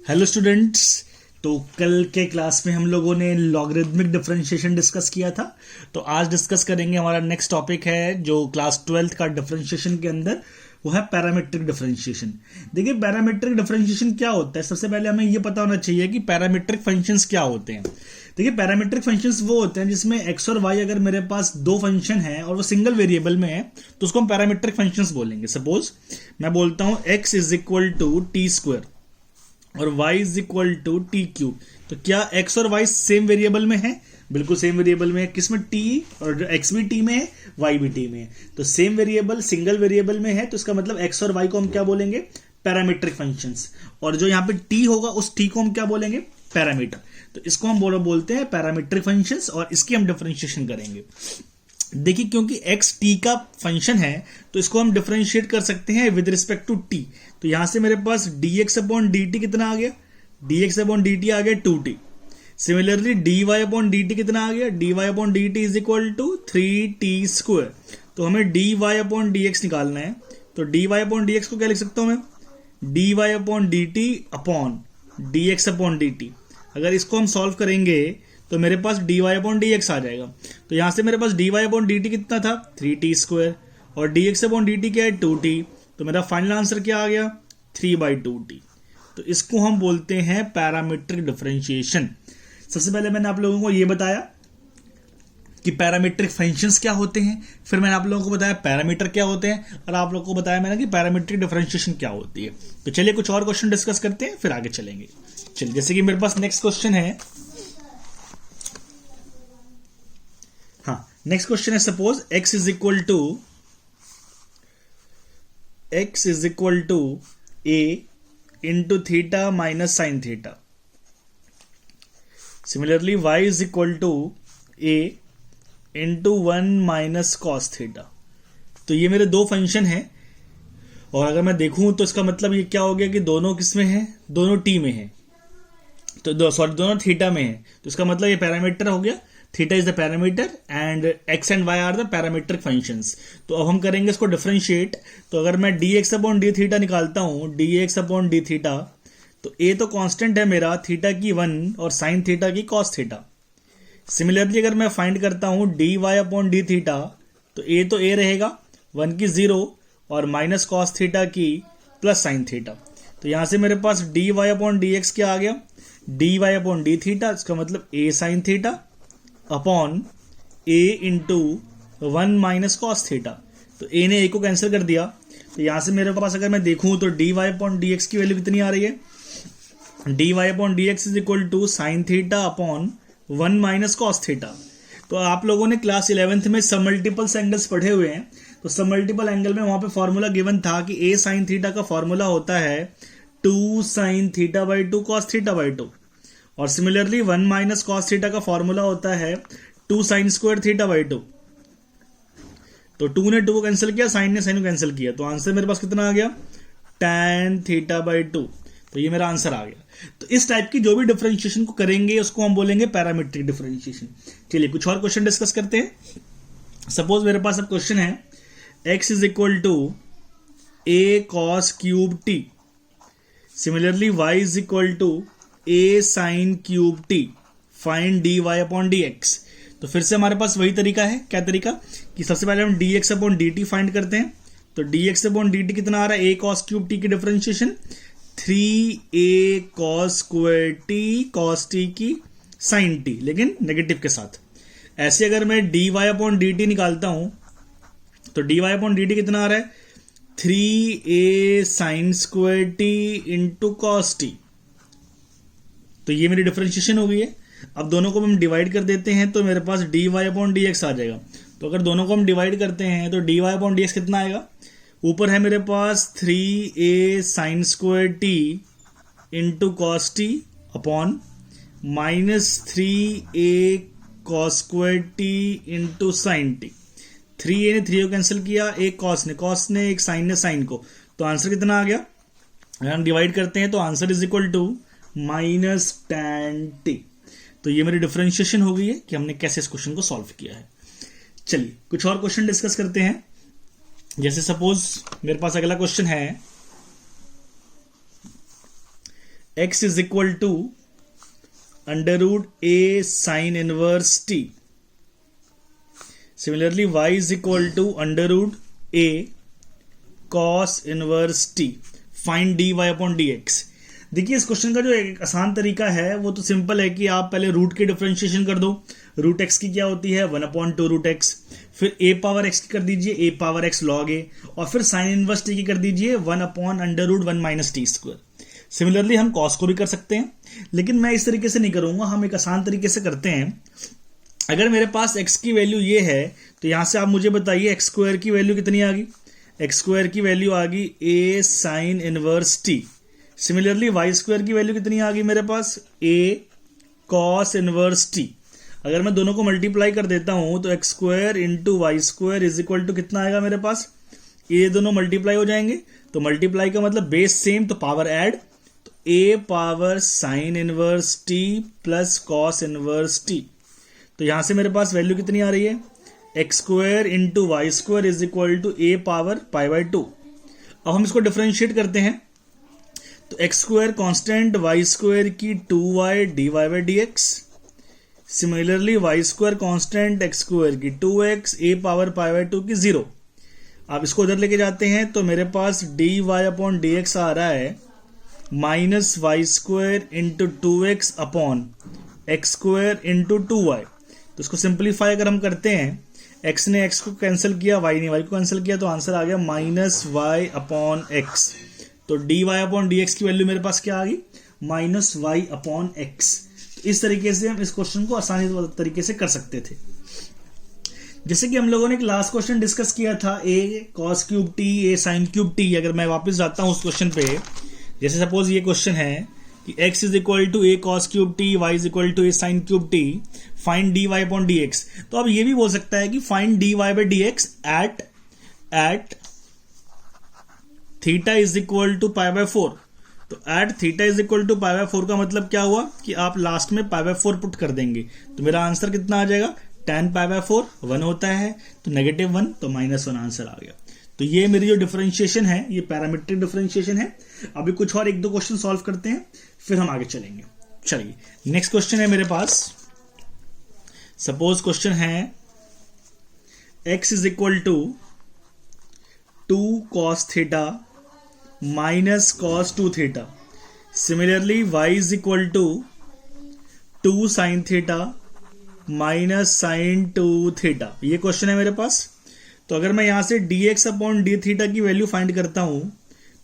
Hello students. तो कल के क्लास में हम लोगों ने लॉगरिथमिक डिफरेंशिएशन डिस्कस किया था। तो आज डिस्कस करेंगे, हमारा नेक्स्ट टॉपिक है जो क्लास 12th का डिफरेंशिएशन के अंदर, वो है पैरामीट्रिक डिफरेंशिएशन। देखिए पैरामीट्रिक डिफरेंशिएशन क्या होता है, सबसे पहले हमें ये पता होना चाहिए कि पैरामीट्रिक फंक्शंस क्या होते हैं। देखिए पैरामीट्रिक फंक्शंस वो होते हैं जिसमें एक्स और वाई अगर मेरे पास दो फंक्शन है और वो सिंगल वेरिएबल में है तो उसको हम पैरामीट्रिक फंक्शंस बोलेंगे। सपोज मैं बोलता हूं x is equal to t square और y is equal to t cube, तो क्या x और y सेम वेरिएबल में है? बिल्कुल सेम वेरिएबल में है। किसमें? t, और x भी t में है, y भी t में है। तो सेम वेरिएबल सिंगल वेरिएबल में है तो इसका मतलब x और y को हम क्या बोलेंगे? Parametric functions. और जो यहाँ पे t होगा उस t को हम क्या बोलेंगे? पैरामीटर। तो इसको हम बोलते हैं पैरामीट्रिक फंक्शंस और इसकी हम डिफरेंशिएशन करेंगे। देखिए क्योंकि x t का फंक्शन है तो इसको हम डिफरेंशिएट कर सकते हैं विद रिस्पेक्ट टू t। तो यहां से मेरे पास dx अपॉन dt कितना आ गया? dx अपॉन dt आ गया 2t। Similarly dy upon dt कितना आ गया? dy upon dt is equal to 3t square. तो हमें dy अपॉन dx निकालना है, तो dy अपॉन dx को क्या लिख सकता हूं मैं? dy upon dt upon dx upon dt। अगर इसको हम सॉल्व करेंगे तो मेरे पास dy अपॉन dx आ जाएगा। तो यहां से मेरे पास dy अपॉन dt कितना था? 3t स्क्वायर, और dx अपॉन dt क्या है? 2t। तो मेरा फाइनल आंसर क्या आ गया? 3/2t। तो इसको हम बोलते हैं पैरामीट्रिक डिफरेंशिएशन। सबसे पहले मैंने आप लोगों को यह बताया कि पैरामीट्रिक फंक्शंस क्या होते हैं, फिर मैंने आप लोगों को बताया पैरामीटर क्या होते हैं, और आप लोगों को बताया मैंने कि पैरामीट्रिक डिफरेंशिएशन क्या होती है। तो चलिए कुछ और क्वेश्चन डिस्कस करते हैं फिर आगे चलेंगे। चलिए जैसे कि मेरे पास नेक्स्ट क्वेश्चन है। हाँ, नेक्स्ट क्वेश्चन है suppose x is equal to a into theta minus sine theta. Similarly y is equal to a into 1 minus cos theta. तो ये मेरे दो फंक्शन हैं और अगर मैं देखूं तो इसका मतलब ये क्या हो गया कि दोनों किस में है? दोनों t में है, तो दोनों थीटा में है। तो इसका मतलब ये पैरामीटर हो गया। Theta is the parameter and x and y are the parametric functions. तो अब हम करेंगे इसको डिफरेंशिएट। तो अगर मैं dx अपॉन डी थीटा निकालता हूं, dx अपॉन डी थीटा, तो a तो कांस्टेंट है मेरा थीटा की 1 और साइन थीटा की कॉस थीटा। सिमिलरली अगर मैं फाइंड करता हूं dy अपॉन डी थीटा, तो a तो a रहेगा 1 की 0 और माइनस कॉस थीटा की प्लस साइन थीटा। तो यहां से मेरे पास dy अपॉन डी एक्स क्या आ गया? dy अपॉन डी थीटा, इसका मतलब a sign theta upon a into 1 minus cos theta. तो a ने a को कैंसिल कर दिया। तो यहां से मेरे पास अगर मैं देखूं तो dy अपॉन डी एक्स की वैल्यू कितनी आ रही है? dy upon d x is equal to sine theta upon 1 minus cos theta. तो आप लोगों ने क्लास 11th में सब मल्टीपल एंगल्स पढ़े हुए हैं। तो सब मल्टीपल एंगल में वहां पे फॉर्मूला गिवन था कि a साइन थीटा का फॉर्मूला होता है 2 sine theta by 2 cos theta by 2, और सिमिलरली 1 माइनस कॉस थीटा का फॉर्मूला होता है 2 साइन स्क्वायर थीटा बाई 2। तो 2 ने 2 को कैंसिल किया, साइन ने साइन को कैंसिल किया, तो आंसर मेरे पास कितना आ गया? tan theta by 2। तो ये मेरा आंसर आ गया। तो इस टाइप की जो भी डिफरेंशिएशन को करेंगे उसको हम बोलेंगे पैरामीट्रिक डिफरेंशिएशन। चलिए कुछ और क्वेश्चन डिस्कस करते हैं। सपोज मेरे पास अब क्वेश्चन है x is equal to a cos cube t। Similarly y is equal to a sin cube t। Find dy upon dx। तो फिर से हमारे पास वही तरीका है। क्या तरीका? कि सबसे पहले हम dx अपॉन dt फाइंड करते हैं। तो dx अपॉन dt कितना आ रहा है? a cos क्यूब t की differentiation 3a cos square t cos t की sin t, लेकिन नेगेटिव के साथ। ऐसे अगर मैं dy अपॉन dt निकालता हूं तो dy अपॉन dt कितना आ रहा है? 3a sin square t into cos t। तो ये मेरी डिफरेंशिएशन हो गई है। अब दोनों को हम डिवाइड कर देते हैं तो मेरे पास dy अपॉन dx आ जाएगा। तो अगर दोनों को हम डिवाइड करते हैं तो dy अपॉन dx कितना आएगा? ऊपर है मेरे पास 3a sine square t into cos t upon minus 3a cos square t into sine t। 3a ने 3 को कैंसिल किया, एक कॉस ने एक साइन ने साइन को, तो आंसर कितना आ गया? अगर हम डिवाइड करते हैं तो answer is equal to minus tan t। तो ये मेरी डिफरेंशिएशन हो गई है कि हमने कैसे इस क्वेश्चन को सॉल्व किया है। चलिए कुछ और क्वेश्चन डिस्कस करते हैं। जैसे सपोज मेरे पास अगला क्वेश्चन है x is equal to under root a sine inverse t. Similarly y is equal to under root a cos inverse t. Find dy upon dx. देखिए इस क्वेश्चन का जो एक आसान तरीका है वो तो सिंपल है कि आप पहले रूट की डिफरेंशिएशन कर दो. रूट एक्स की क्या होती है 1/2 रूट एक्स, फिर a पावर x की कर दीजिए a power x log a, और फिर साइन इनवर्स t की कर दीजिए 1/√1 माइनस टी स्क्वायर. सिमिलरली हम कॉस को भी कर सकते हैं, लेकिन मैं इस तरीके से नहीं करूंगा, हम एक आसान तरीके से करते हैं. अगर मेरे पास x की वैल्यू ये है तो यहां से आप मुझे बताइए x स्क्वायर की वैल्यू कितनी आ गई. x स्क्वायर की वैल्यू आ गई a sign inverse t. Similarly y square की वैल्यू कितनी आ गई मेरे पास a कॉस इनवर्स t. अगर मैं दोनों को मल्टीप्लाई कर देता हूं तो x square into y square is equal to कितना आएगा मेरे पास, ये दोनों मल्टीप्लाई हो जाएंगे. तो मल्टीप्लाई का मतलब बेस सेम तो पावर ऐड, तो a power sine inverse t plus cos inverse t. तो यहां से मेरे पास वैल्यू कितनी आ रही है x square into y square is equal to a power π/2. अब हम इसको डिफरेंशिएट करते हैं तो x square constant y square की 2y dy/dx. Similarly y square constant x square की 2x a पावर π/2 की 0. आप इसको उधर लेके जाते हैं तो मेरे पास dy अपॉन dx आ रहा है minus y square into 2x upon x square into 2y. तो इसको सिंप्लीफाई अगर हम करते हैं, x ने x को कैंसिल किया, y ने y को कैंसिल किया, तो आंसर आ गया माइनस वाई अपॉन एक्स. तो dy अपॉन dx की वैल्यू मेरे पास क्या आ गई माइनस वाई अपॉन एक्स. इस तरीके से हम इस क्वेश्चन को आसानी तरीके से कर सकते थे. जैसे कि हम लोगों ने एक लास्ट क्वेश्चन डिस्कस किया था a cos cube t a sin cube t. अगर मैं वापस जाता हूं उस क्वेश्चन पे, जैसे सपोज ये क्वेश्चन है कि x is equal to a cos cube t, y is equal to a sin cube t, find dy upon dx. तो अब ये भी बोल सकता है कि find dy by dx at theta is equal to π/4. तो at theta is equal to π/4 का मतलब क्या हुआ कि आप लास्ट में π/4 पुट कर देंगे. तो मेरा आंसर कितना आ जाएगा tan π/4 1 होता है, तो -1 तो -1 आंसर आ गया. तो ये मेरी जो डिफरेंशिएशन है ये पैरामीट्रिक डिफरेंशिएशन है. अभी कुछ और 1-2 क्वेश्चन सॉल्व करते हैं फिर हम आगे चलेंगे. चलिए नेक्स्ट क्वेश्चन है मेरे पास. सपोज क्वेश्चन है x is equal to 2 cos theta minus cos 2 theta. Similarly y is equal to 2 sine theta minus sine 2 theta. ये क्वेश्चन है मेरे पास. तो अगर मैं यहां से dx अपॉन डी थीटा की वैल्यू फाइंड करता हूं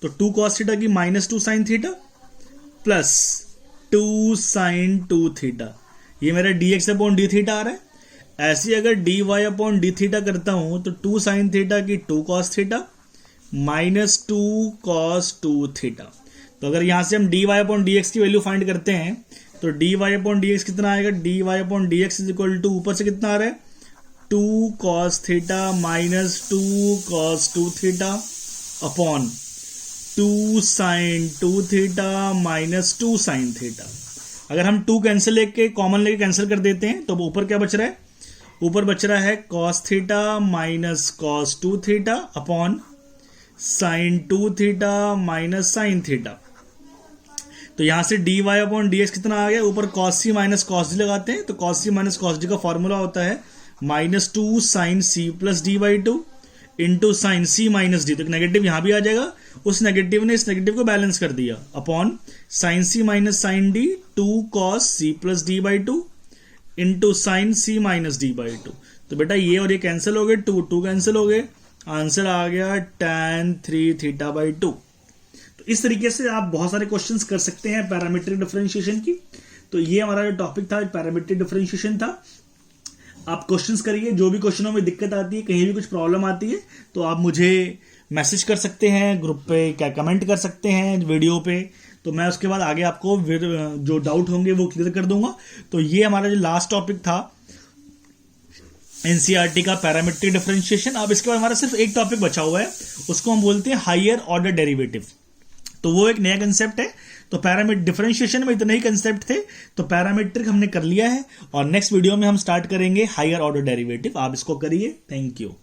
तो 2 cos थीटा की -2 sine theta plus 2 sine 2 theta, ये मेरा dx अपॉन डी थीटा आ रहा है. ऐसे अगर dy अपॉन डी थीटा करता हूं तो 2 साइन थीटा की 2 cos theta minus 2 cos 2 theta. तो अगर यहां से हम dy अपॉन dx की वैल्यू फाइंड करते हैं तो dy अपॉन dx कितना आएगा, dy upon dx is equal to ऊपर से कितना आ रहा है 2 cos theta minus 2 cos 2 theta upon 2 sine 2 theta minus 2 sine theta. अगर हम 2 कैंसिल लेके कॉमन लेके कैंसिल कर देते हैं तो ऊपर क्या बच रहा है, ऊपर बच रहा है cos theta minus cos 2 theta upon sine 2 theta minus sine theta. तो यहां से dy अपॉन dx कितना आ गया, ऊपर cos c minus cos d लगाते हैं तो cos c minus cos d का फॉर्मूला होता है -2 sine c plus d/2 into sine c minus d. तो एक नेगेटिव यहां भी आ जाएगा, उस नेगेटिव ने इस नेगेटिव को बैलेंस कर दिया upon sine c minus sine d 2 cos c plus d/2 into sine c minus d/2. तो बेटा ये और ये कैंसिल हो गए, 2 कैंसिल हो गए, आंसर आ गया tan 3 θ/2. तो इस तरीके से आप बहुत सारे क्वेश्चंस कर सकते हैं पैरामीट्रिक डिफरेंशिएशन की. तो ये हमारा जो टॉपिक था पैरामीट्रिक डिफरेंशिएशन था. आप क्वेश्चंस करिए, जो भी क्वेश्चनों में दिक्कत आती है, कहीं भी कुछ प्रॉब्लम आती है तो आप मुझे मैसेज कर सकते हैं ग्रुप पे, क्या कमेंट कर सकते हैं वीडियो पे. तो मैं उसके बाद आगे आपको जो डाउट होंगे वो क्लियर कर दूंगा. तो ये हमारा जो लास्ट टॉपिक था एनसीईआरटी का पैरामीट्रिक डिफरेंशिएशन. अब इसके बाद हमारा सिर्फ एक टॉपिक बचा हुआ है, उसको हम बोलते हैं हायर ऑर्डर डेरिवेटिव. तो वो एक नया कंसेप्ट है. तो पैरामीट्रिक डिफरेंशिएशन में इतने ही कंसेप्ट थे, तो पैरामीट्रिक हमने कर लिया है और नेक्स्ट वीडियो में हम स्टार्ट करेंगे हायर ऑर्डर डेरिवेटिव. आप इसको करिए. Thank you.